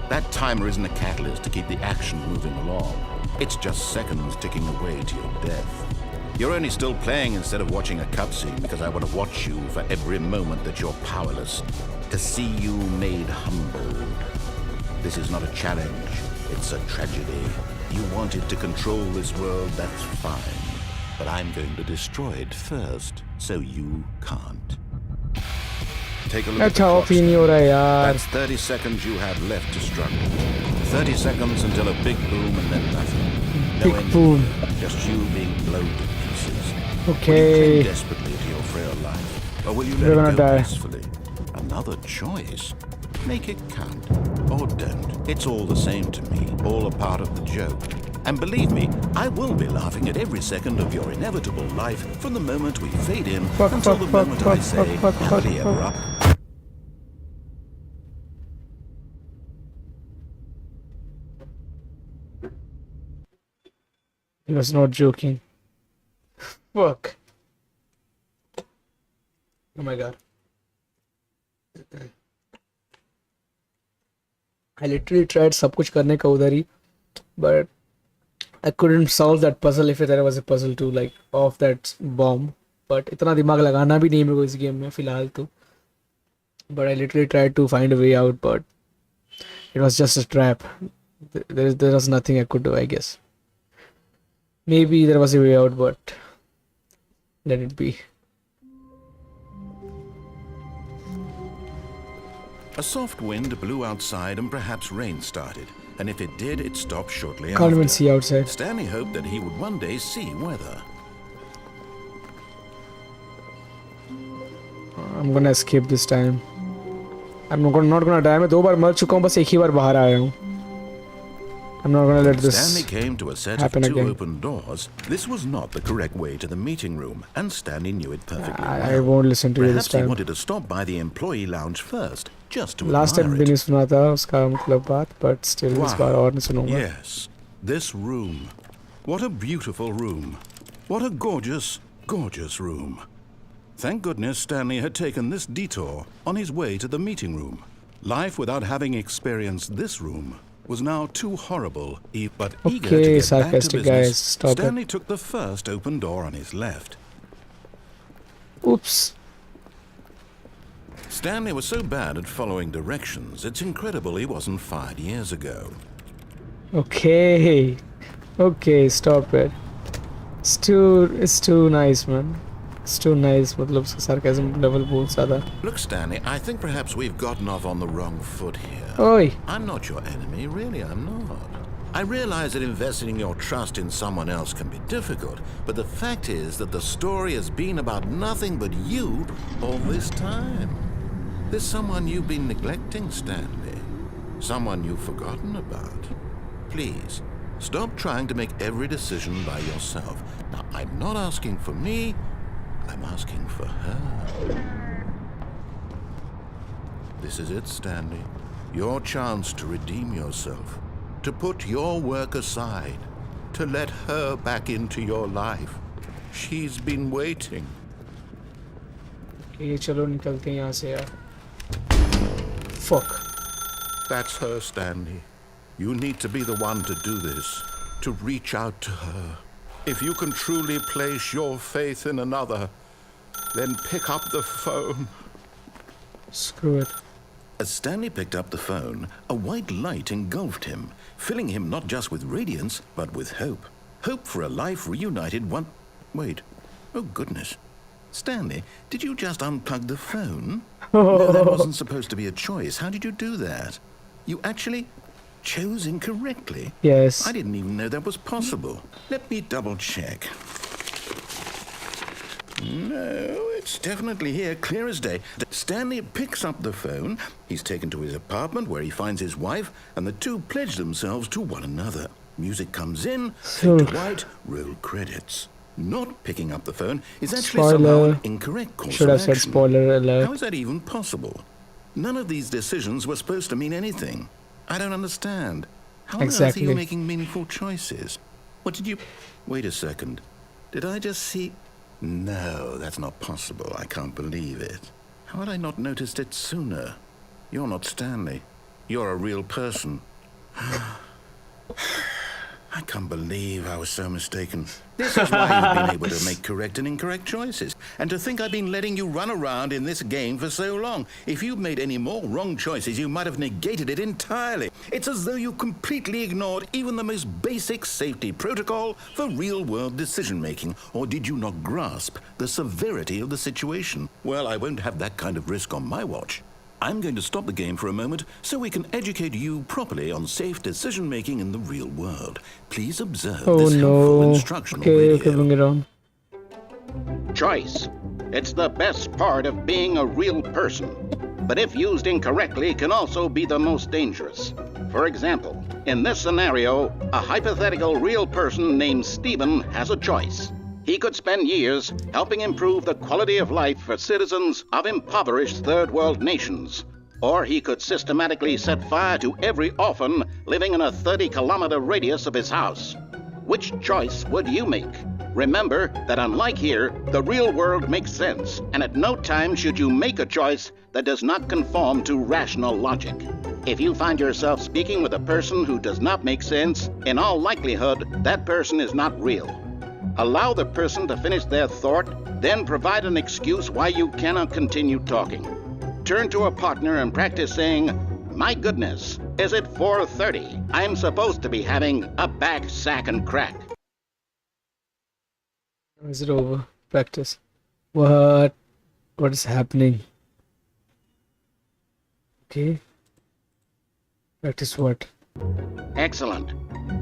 That timer isn't a catalyst to keep the action moving along. It's just seconds ticking away to your death. You're only still playing instead of watching a cutscene because I want to watch you for every moment that you're powerless. To see you made humbled. This is not a challenge. It's a tragedy. You wanted to control this world, that's fine. But I'm going to destroy it first, so you can't. Take a look at the clock. That's 30 seconds you have left to struggle. 30 seconds until a big boom and then nothing. No Big boom. Just you being blown to pieces. Okay. You cling desperately to your frail life. Or will you We're let gonna it go die. peacefully? Another choice. Make it count. Or don't. It's all the same to me. All a part of the joke. And believe me, I will be laughing at every second of your inevitable life from the moment we fade in until the moment I say, happily ever after. He was not joking. Fuck. Oh my god. I literally tried सब कुछ करने का उधर ही, but I couldn't solve that puzzle if there was a puzzle to like off that bomb. But इतना दिमाग लगाना भी नहीं मेरे को इस गेम में फिलहाल तो. But I literally tried to find a way out, but it was just a trap. There was nothing I could do, I guess. Maybe there was a way out, but let it be. A soft wind blew outside and perhaps rain started. And if it did, it stopped shortly Can't after. even see outside. Stanley hoped that he would one day see weather. I'm gonna escape this time. I'm not gonna die. मैं 2 बार मर चुका हूँ, बस एक ही बार बाहर आया हूँ. I'm not gonna let this Stanley came to a set of happen 2 again. open doors. This was not the correct way to the meeting room, and Stanley knew it perfectly I well. won't listen to you this Perhaps he time. wanted to stop by the employee lounge first, just to Last time admire भी it. नहीं सुना था उसका मतलब बात, but still इस बार और नहीं सुनूंगा. Yes, this room. What a beautiful room. What a gorgeous, gorgeous room. Thank goodness Stanley had taken this detour on his way to the meeting room. Life without having experienced this room was now too horrible, but eager to Okay, get back to sarcastic business, guys, stop it. Stanley took the first open door on his left. Oops. Stanley was so bad at following directions, it's incredible he wasn't fired years ago. Okay. Okay, stop it. It's too nice, man. It's too nice. मतलब उसका sarcasm level बहुत ज़्यादा. Look, Stanley, I think perhaps we've gotten off on the wrong foot here. Oi. I'm not your enemy, really, I'm not. I realize that investing your trust in someone else can be difficult, but the fact is that the story has been about nothing but you all this time. There's someone you've been neglecting, Stanley. Someone you've forgotten about. Please, stop trying to make every decision by yourself. Now, I'm not asking for me, I'm asking for her. This is it, Stanley. Your chance to redeem yourself. To put your work aside. To let her back into your life. She's been waiting. Okay, चलो निकलते हैं यहाँ से यार. Fuck. That's her, Stanley. You need to be the one to do this. To reach out to her. If you can truly place your faith in another, then pick up the phone. Screw it. As Stanley picked up the phone, a white light engulfed him, filling him not just with radiance, but with hope. Hope for a life reunited one... Wait. Oh, goodness. Stanley, did you just unplug the phone? No, that wasn't supposed to be a choice. How did you do that? You actually chose incorrectly? Yes. I didn't even know that was possible. Let me double check. No, it's definitely here, clear as day. Stanley picks up the phone. He's taken to his apartment where he finds his wife, and the two pledge themselves to one another. Music comes in, fade to white, roll credits. Not picking up the phone is actually somehow an incorrect course Should of have said action. spoiler alert. How is that even possible? None of these decisions were supposed to mean anything. I don't understand. How on earth are you making meaningful choices? What did you... Wait a second. Did I just see... No, that's not possible. I can't believe it. How had I not noticed it sooner? You're not Stanley. You're a real person. I can't believe I was so mistaken. This is why you've been able to make correct and incorrect choices. And to think I've been letting you run around in this game for so long. If you'd made any more wrong choices, you might have negated it entirely. It's as though you completely ignored even the most basic safety protocol for real-world decision-making. Or did you not grasp the severity of the situation? Well, I won't have that kind of risk on my watch. I'm going to stop the game for a moment so we can educate you properly on safe decision-making in the real world. Please observe this helpful instructional video. Okay, bring it on. Choice. It's the best part of being a real person. But if used incorrectly, can also be the most dangerous. For example, in this scenario, a hypothetical real person named Stephen has a choice. He could spend years helping improve the quality of life for citizens of impoverished third world nations. Or he could systematically set fire to every orphan living in a 30-kilometer radius of his house. Which choice would you make? Remember that unlike here, the real world makes sense, and at no time should you make a choice that does not conform to rational logic. If you find yourself speaking with a person who does not make sense, in all likelihood, that person is not real. Allow the person to finish their thought, then provide an excuse why you cannot continue talking. Turn to a partner and practice saying, "My goodness, is it 4:30? I'm supposed to be having a back, sack, and crack." Is it over? Practice. What is happening? Okay. Practice what? Excellent.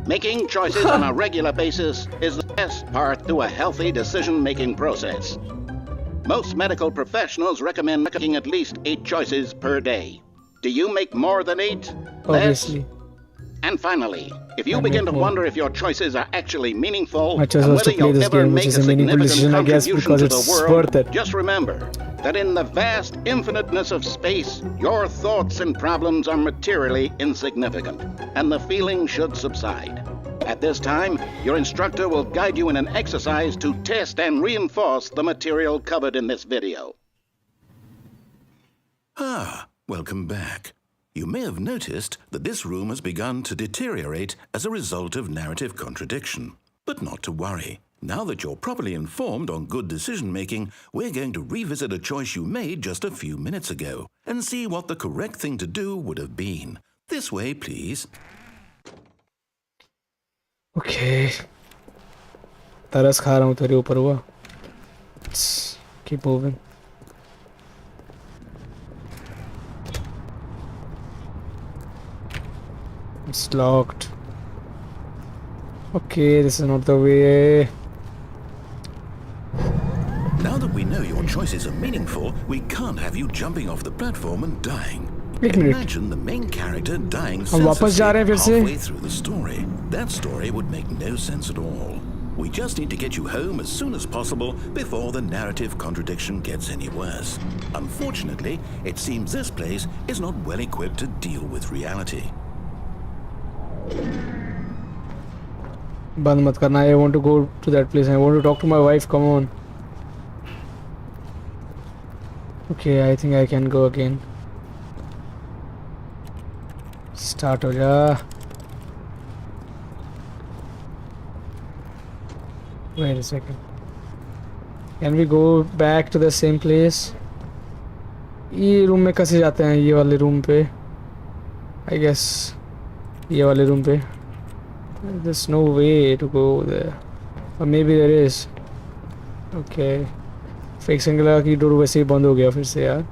Making choices on a regular basis is the best part to a healthy decision-making process. Most medical professionals recommend making at least 8 choices per day. Do you make more than 8? Obviously. And finally, if you I begin make to more. wonder if your choices are actually meaningful, My choice and was to whether play you'll this ever game, which make is a a meaningful significant decision, I guess, contribution because to the it's world, worth it. just remember that in the vast infiniteness of space, your thoughts and problems are materially insignificant, and the feeling should subside. At this time, your instructor will guide you in an exercise to test and reinforce the material covered in this video. Ah, welcome back. You may have noticed that this room has begun to deteriorate as a result of narrative contradiction. But not to worry. Now that you're properly informed on good decision-making, we're going to revisit a choice you made just a few minutes ago and see what the correct thing to do would have been. This way, please. Okay. तरस खा रहा हूँ तेरे ऊपर हुआ. Keep moving. It's locked. Okay, this is not the way. Now that we know your choices are meaningful, we can't have you jumping off the platform and dying. एक minute. Imagine the main character dying हम वापस जा रहे हैं फिर से? halfway through the story. That story would make no sense at all. We just need to get you home as soon as possible before the narrative contradiction gets any worse. Unfortunately, it seems this place is not well equipped to deal with reality. बंद मत करना. I want to go to that place. I want to talk to my wife. Come on. Okay, I think I can go again. Start हो जा. Wait a second. Can we go back to the same place? ये room में कैसे जाते हैं? ये वाले room पे. I guess ये वाले रूम पे. There's no way to go there. Or maybe there is. Okay. Fixing लगा कि डोर वैसे ही बंद हो गया फिर से यार.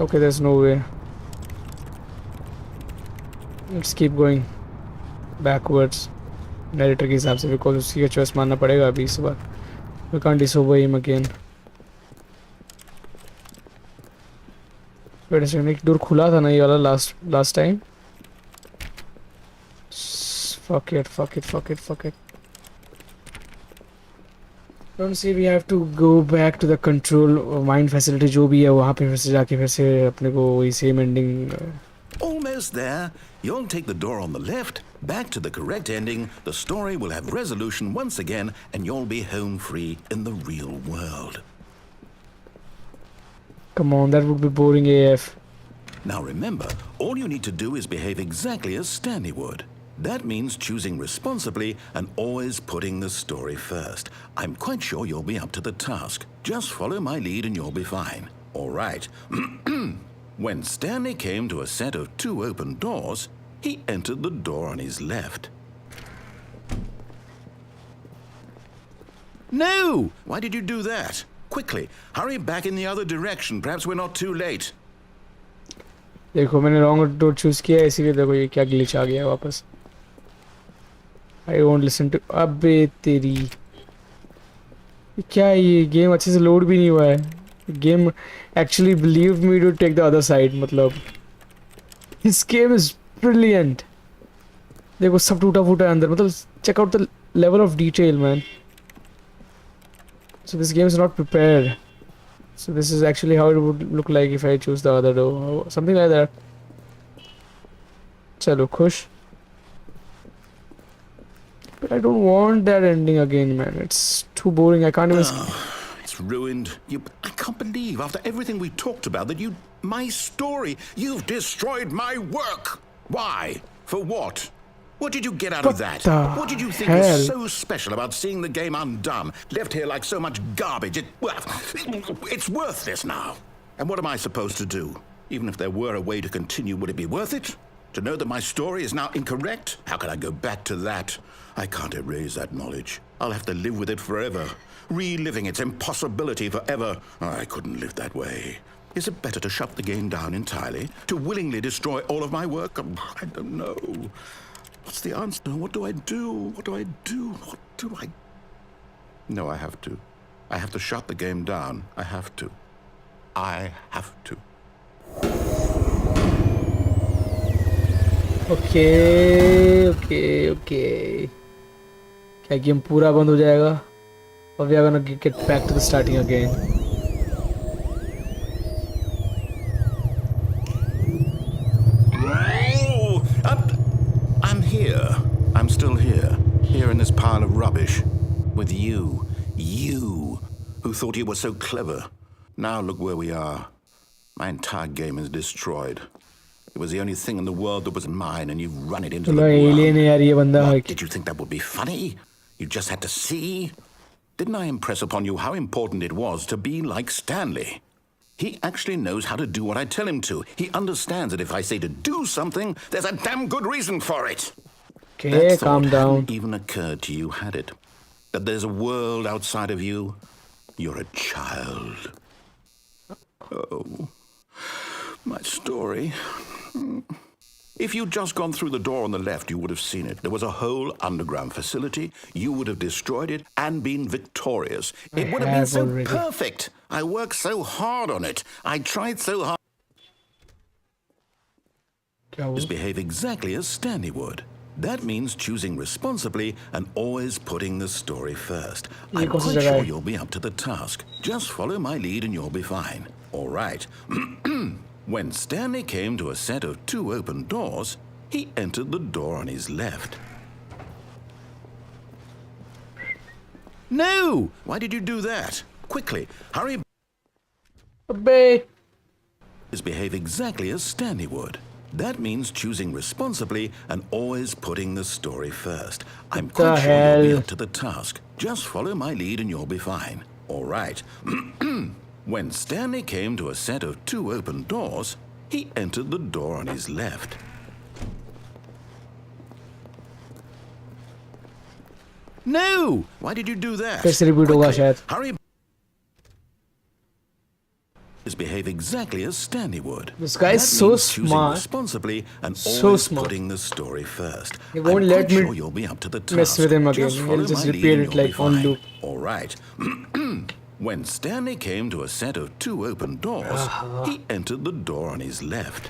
Okay, there's no way. Let's keep going backwards. Narrator के हिसाब से because उसकी का choice मानना पड़ेगा अभी इस बार. We can't disobey him again. Wait a second, एक डोर खुला था ना ये वाला last time. Fuck it. Don't see we have to go back to the control mind facility जो भी है वहाँ पे फिर से जाके फिर से अपने को वही same ending. Almost there. You'll take the door on the left, back to the correct ending, the story will have resolution once again, and you'll be home free in the real world. Come on, that would be boring AF. Now remember, all you need to do is behave exactly as Stanley would. That means choosing responsibly and always putting the story first. I'm quite sure you'll be up to the task. Just follow my lead and you'll be fine. All right. When Stanley came to a set of 2 open doors, he entered the door on his left. No! Why did you do that? Quickly, hurry back in the other direction. Perhaps we're not too late. देखो मैंने wrong door choose किया इसीलिए देखो ये क्या glitch आ गया वापस. I won't listen to अबे तेरी. क्या है ये गेम अच्छे से लोड भी नहीं हुआ है. Game actually believed me to take the other side. मतलब this game is brilliant. देखो सब टूटा फूटा है अंदर. मतलब check out the level of detail, man. So this game is not prepared. So this is actually how it would look like if I choose the other door. Something like that. चलो खुश. But I don't want that ending again, man. It's too boring. I can't even. It's ruined. I can't believe after everything we talked about that my story, you've destroyed my work. Why? For what? What did you get out of that? What did you think was so special about seeing the game undone, left here like so much garbage? It's worthless now. And what am I supposed to do? Even if there were a way to continue, would it be worth it? To know that my story is now incorrect? How can I go back to that? I can't erase that knowledge. I'll have to live with it forever, reliving its impossibility forever. I couldn't live that way. Is it better to shut the game down entirely? To willingly destroy all of my work? I don't know. What's the answer? What do I do? What do I do? What do I... No, I have to. I have to shut the game down. I have to. I have to. Okay. क्या game पूरा बंद हो जाएगा? और we are gonna get back to the starting again. I'm here. I'm still here. Here in this pile of rubbish. With you. You. Who thought you were so clever. Now look where we are. My entire game is destroyed. It was the only thing in the world that was mine, and you've run it into the ground. What, did you think that would be funny? You just had to see? Didn't I impress upon you how important it was to be like Stanley? He actually knows how to do what I tell him to. He understands that if I say to do something, there's a damn good reason for it. Okay, that calm down. Hadn't even occurred to you, had it? That there's a world outside of you? You're a child. Oh, my story. If you'd just gone through the door on the left, you would have seen it. There was a whole underground facility. You would have destroyed it and been victorious. It would have been so perfect. I worked so hard on it. I tried so hard. Just behave exactly as Stanley would. That means choosing responsibly and always putting the story first. I'm quite sure you'll be up to the task. Just follow my lead and you'll be fine. All right. When Stanley came to a set of 2 open doors, he entered the door on his left. No! Why did you do that? Quickly, hurry. Abbe. Just behave exactly as Stanley would. That means choosing responsibly and always putting the story first. I'm quite sure you'll be up to the task. Just follow my lead and you'll be fine. All right. When Stanley came to a set of 2 open doors, he entered the door on his left. No! Why did you do that? Quickly, hurry. Just behave exactly as Stanley would. This guy is so smart. Responsibly and always putting the story first. He won't let me you'll be up to the task. Mess with him again. He'll just repeat it like on loop. All right. When Stanley came to a set of 2 open doors, he entered the door on his left.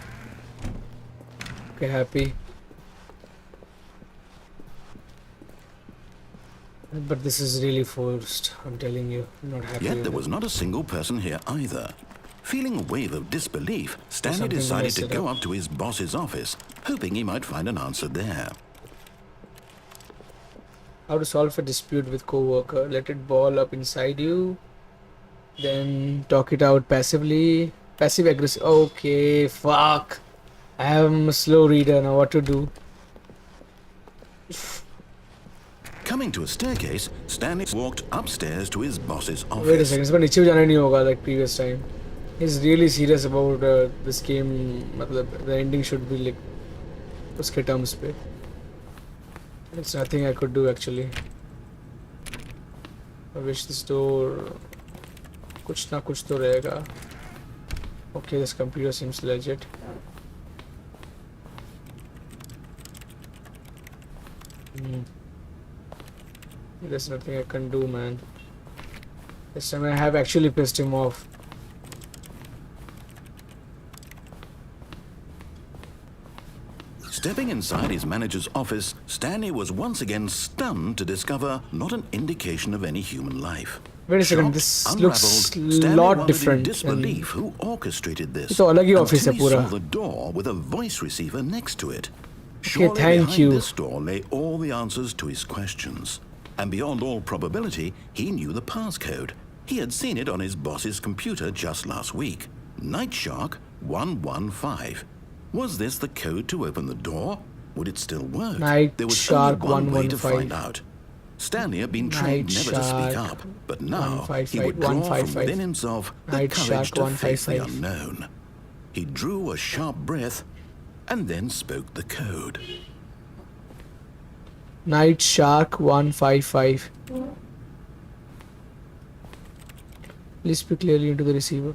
Okay, happy. But this is really forced, I'm telling you. I'm not happy. Yet there was not a single person here either. Feeling a wave of disbelief, Stanley decided to go up to his boss's office, hoping he might find an answer there. How to solve a dispute with co-worker. Let it ball up inside you. Then talk it out passively. Passive aggressive. Okay, fuck. I am a slow reader now. What to do? Coming to a staircase, Stanley walked upstairs to his boss's office. Wait a second. इसको नीचे जाना नहीं होगा like previous time. He's really serious about this game. मतलब the ending should be like उसके terms पे. It's nothing I could do actually. I wish this door कुछ ना कुछ तो रहेगा. Okay, this computer seems legit. There's nothing I can do, man. This time I have actually pissed him off. Stepping inside his manager's office, Stanley was once again stunned to discover not an indication of any human life. Wait a second, Shocked, this unraveled, looks Stanley lot wondered different in than- disbelief who orchestrated this. ये तो अलग ही office है until he पूरा. saw the door with a voice receiver next to it. Okay, Surely thank behind you. this door lay all the answers to his questions. And beyond all probability, he knew the passcode. He had seen it on his boss's computer just last week. Night Shark 115. Was this the code to open the door? Would it still work? Night There was Shark only one way to 115. find out. Stanley had been trained Night never to speak Shark up, but now he 155, would draw from 155. within himself the Night courage Shark to face the 155. unknown. He drew a sharp breath and then spoke the code. Night Shark 155. Please speak clearly into the receiver.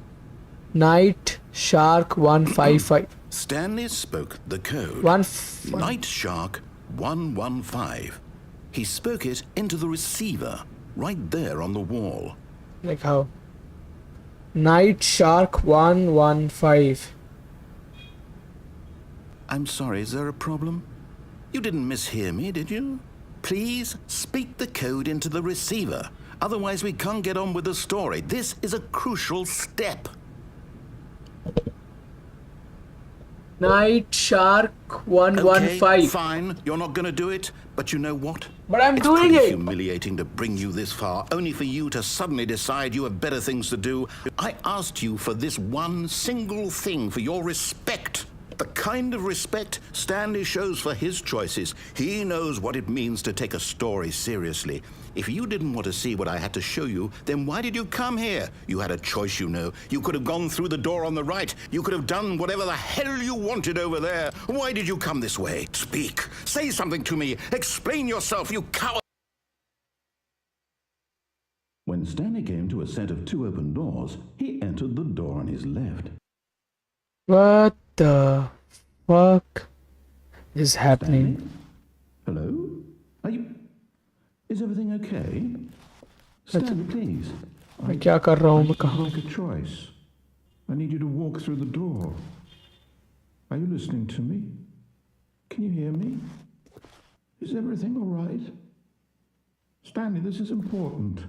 Night Shark 155. Stanley spoke the code. Night Shark 115. He spoke it into the receiver, right there on the wall. Like how? Night Shark 115. I'm sorry, is there a problem? You didn't mishear me, did you? Please speak the code into the receiver. Otherwise, we can't get on with the story. This is a crucial step. Night Shark Okay, 115. fine. You're not going to do it. But you know what? But I'm It's doing pretty it. humiliating to bring you this far, only for you to suddenly decide you have better things to do. I asked you for this one single thing, for your respect. The kind of respect Stanley shows for his choices. He knows what it means to take a story seriously. If you didn't want to see what I had to show you, then why did you come here? You had a choice, you know. You could have gone through the door on the right. You could have done whatever the hell you wanted over there. Why did you come this way? Speak. Say something to me. Explain yourself, you coward. When Stanley came to a set of two open doors, he entered the door on his left. What the fuck is happening? Hello? Are you... Is everything okay? Stanley, please. मैं क्या कर रहा हूँ मैं कहाँ? Make a choice. I need you to walk through the door. Are you listening to me? Can you hear me? Is everything all right? Stanley, this is important.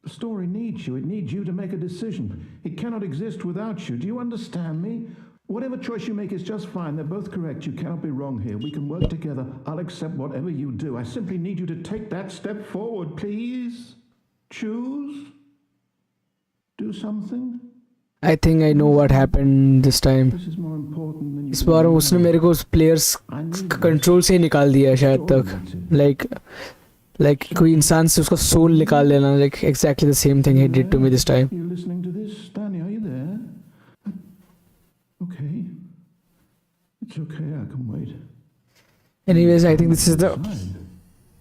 The story needs you. It needs you to make a decision. It cannot exist without you. Do you understand me? Whatever choice you make is just fine. They're both correct. You cannot be wrong here. We can work together. I'll accept whatever you do. I simply need you to take that step forward, please. Choose. Do something. I think I know what happened this time. This is more important than you इस बार उसने मेरे को players control से ही निकाल दिया शायद तक like कोई इंसान से उसका सोल निकाल लेना like exactly the same thing he did to me this time. You listening to this? Stanley, are you there? Okay. It's okay, I can wait. Anyways, I think this is the Fine.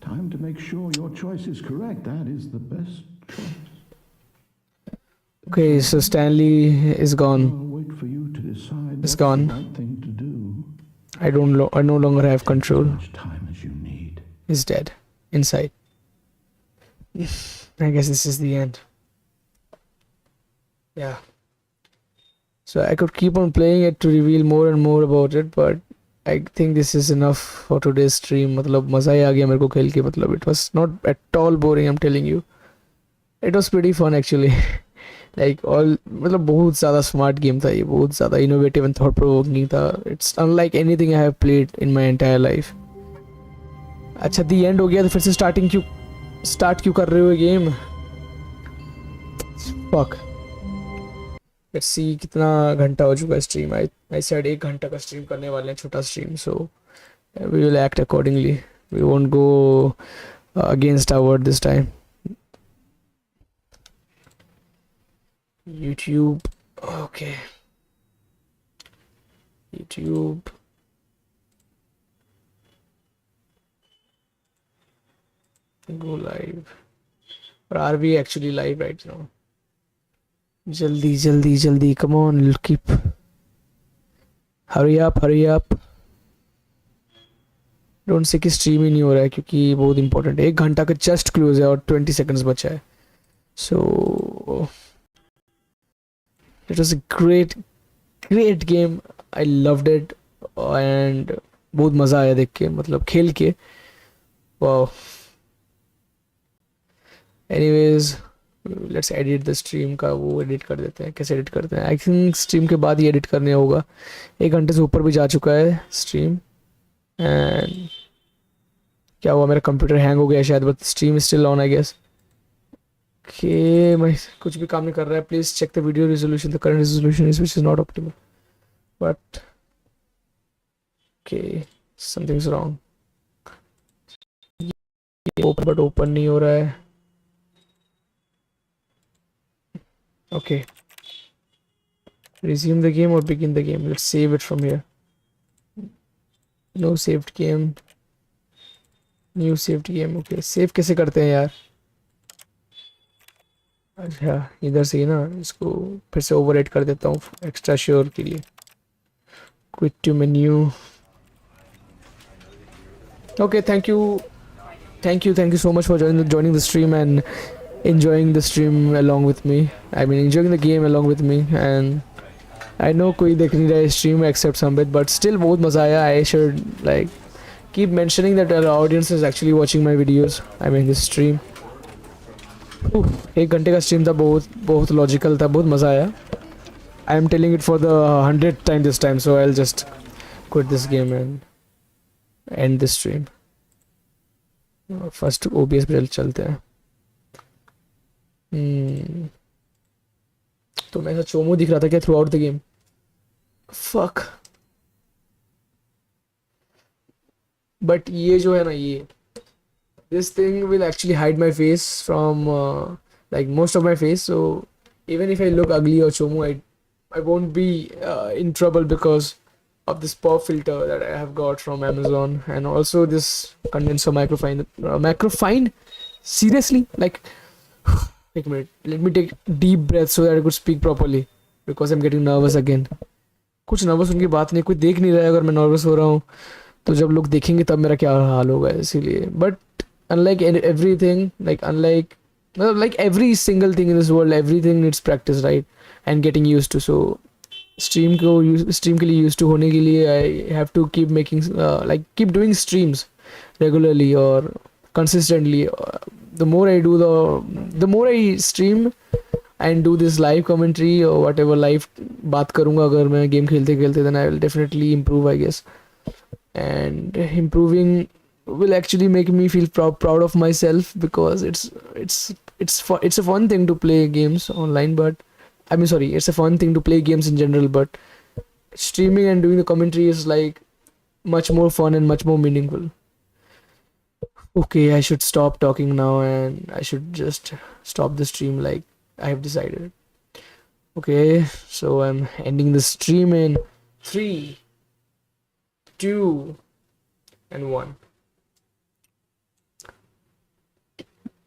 Time to make sure your choice is correct. That is the best choice. okay. So Stanley is gone. I'll wait for you to decide It's what's gone. the right thing to do. I no longer have control. As much time as you need. He's dead inside. I guess this is the end. Yeah. So I could keep on playing it to reveal more and more about it, but I think this is enough for today's stream. मतलब मजा ही आ गया मेरे को खेल के मतलब it was not at all boring. I'm telling you, it was pretty fun actually. like all मतलब बहुत ज़्यादा smart game था ये, बहुत ज़्यादा innovative and thought provoking था. It's unlike anything I have played in my entire life. अच्छा the end हो गया तो फिर से start क्यों कर रहे हो गेम? Fuck. Let's see कितना घंटा हो चुका है स्ट्रीम. I said 1 घंटा का स्ट्रीम करने वाले हैं, छोटा stream, so we will act accordingly. We won't go against our word this time. YouTube. Okay. YouTube. Go live. Or are we actually live right now? Jaldi. Come on, keep. Hurry up. Don't say कि stream ही नहीं हो रहा है क्योंकि बहुत important है. 1 घंटा का just close है और 20 seconds बचा है. So it was a great game. I loved it and बहुत मज़ा आया देख के, मतलब खेल के. Wow. Anyways, let's edit the stream का, वो एडिट कर देते हैं. कैसे एडिट करते हैं? आई थिंक स्ट्रीम के बाद ही एडिट करने होगा. 1 घंटे से ऊपर भी जा चुका है स्ट्रीम. एंड क्या हुआ, मेरा कंप्यूटर हैंग हो गया शायद, but stream is still on I guess. Okay, मैं कुछ भी काम नहीं कर रहा है. Please check the video resolution. The current resolution is which is not optimal, but okay, something is wrong. Open, but open नहीं हो रहा है. Okay. Resume the game or begin the game. Let's save it from here. No saved game. New saved game. Okay. Save कैसे करते हैं यार? अच्छा, इधर से ही ना. इसको फिर से ओवरराइट कर देता हूँ एक्स्ट्रा श्योर के लिए. Quit to menu. Okay, thank you so much for joining the stream and enjoying the stream along with me. I mean, enjoying the game along with me. And I know कोई देख नहीं रहा है stream except Sambit, but still बहुत मज़ा आया. I should like keep mentioning that our audience is actually watching my videos. I mean this stream. 1 घंटे का stream था, बहुत logical था, बहुत मज़ा आया. I am telling it for the 100th time this time, so I'll just quit this game and end this stream. First OBS पे चलते हैं. तो मैं ऐसा चोमू दिख रहा था क्या through out the game? Fuck. But ये जो है ना, ये this thing will actually hide my face from like most of my face, so even if I look ugly or chomu, I won't be in trouble because of this pop filter that I have got from Amazon, and also this condenser microphone. Seriously, like एक minute, let me take deep breath so that I could speak properly because I'm getting nervous again. कुछ nervous उनकी बात नहीं, कोई देख नहीं रहा है. अगर मैं नर्वस हो रहा हूँ तो जब लोग देखेंगे तब मेरा क्या हाल होगा, इसीलिए. But unlike everything, like every single thing in this world, everything needs practice, right? And getting used to. So stream के लिए used to होने के लिए I have to keep making keep doing streams regularly or consistently. The more I do, the more I stream and do this live commentary or whatever live बात करूँगा अगर मैं game खेलते खेलते, then I will definitely improve, I guess. And improving will actually make me feel proud of myself because it's a fun thing to play games online, but I mean sorry, it's a fun thing to play games in general, but streaming and doing the commentary is like much more fun and much more meaningful. Okay, I should stop talking now and I should just stop the stream like I have decided. Okay, so I'm ending the stream in 3, 2, and 1.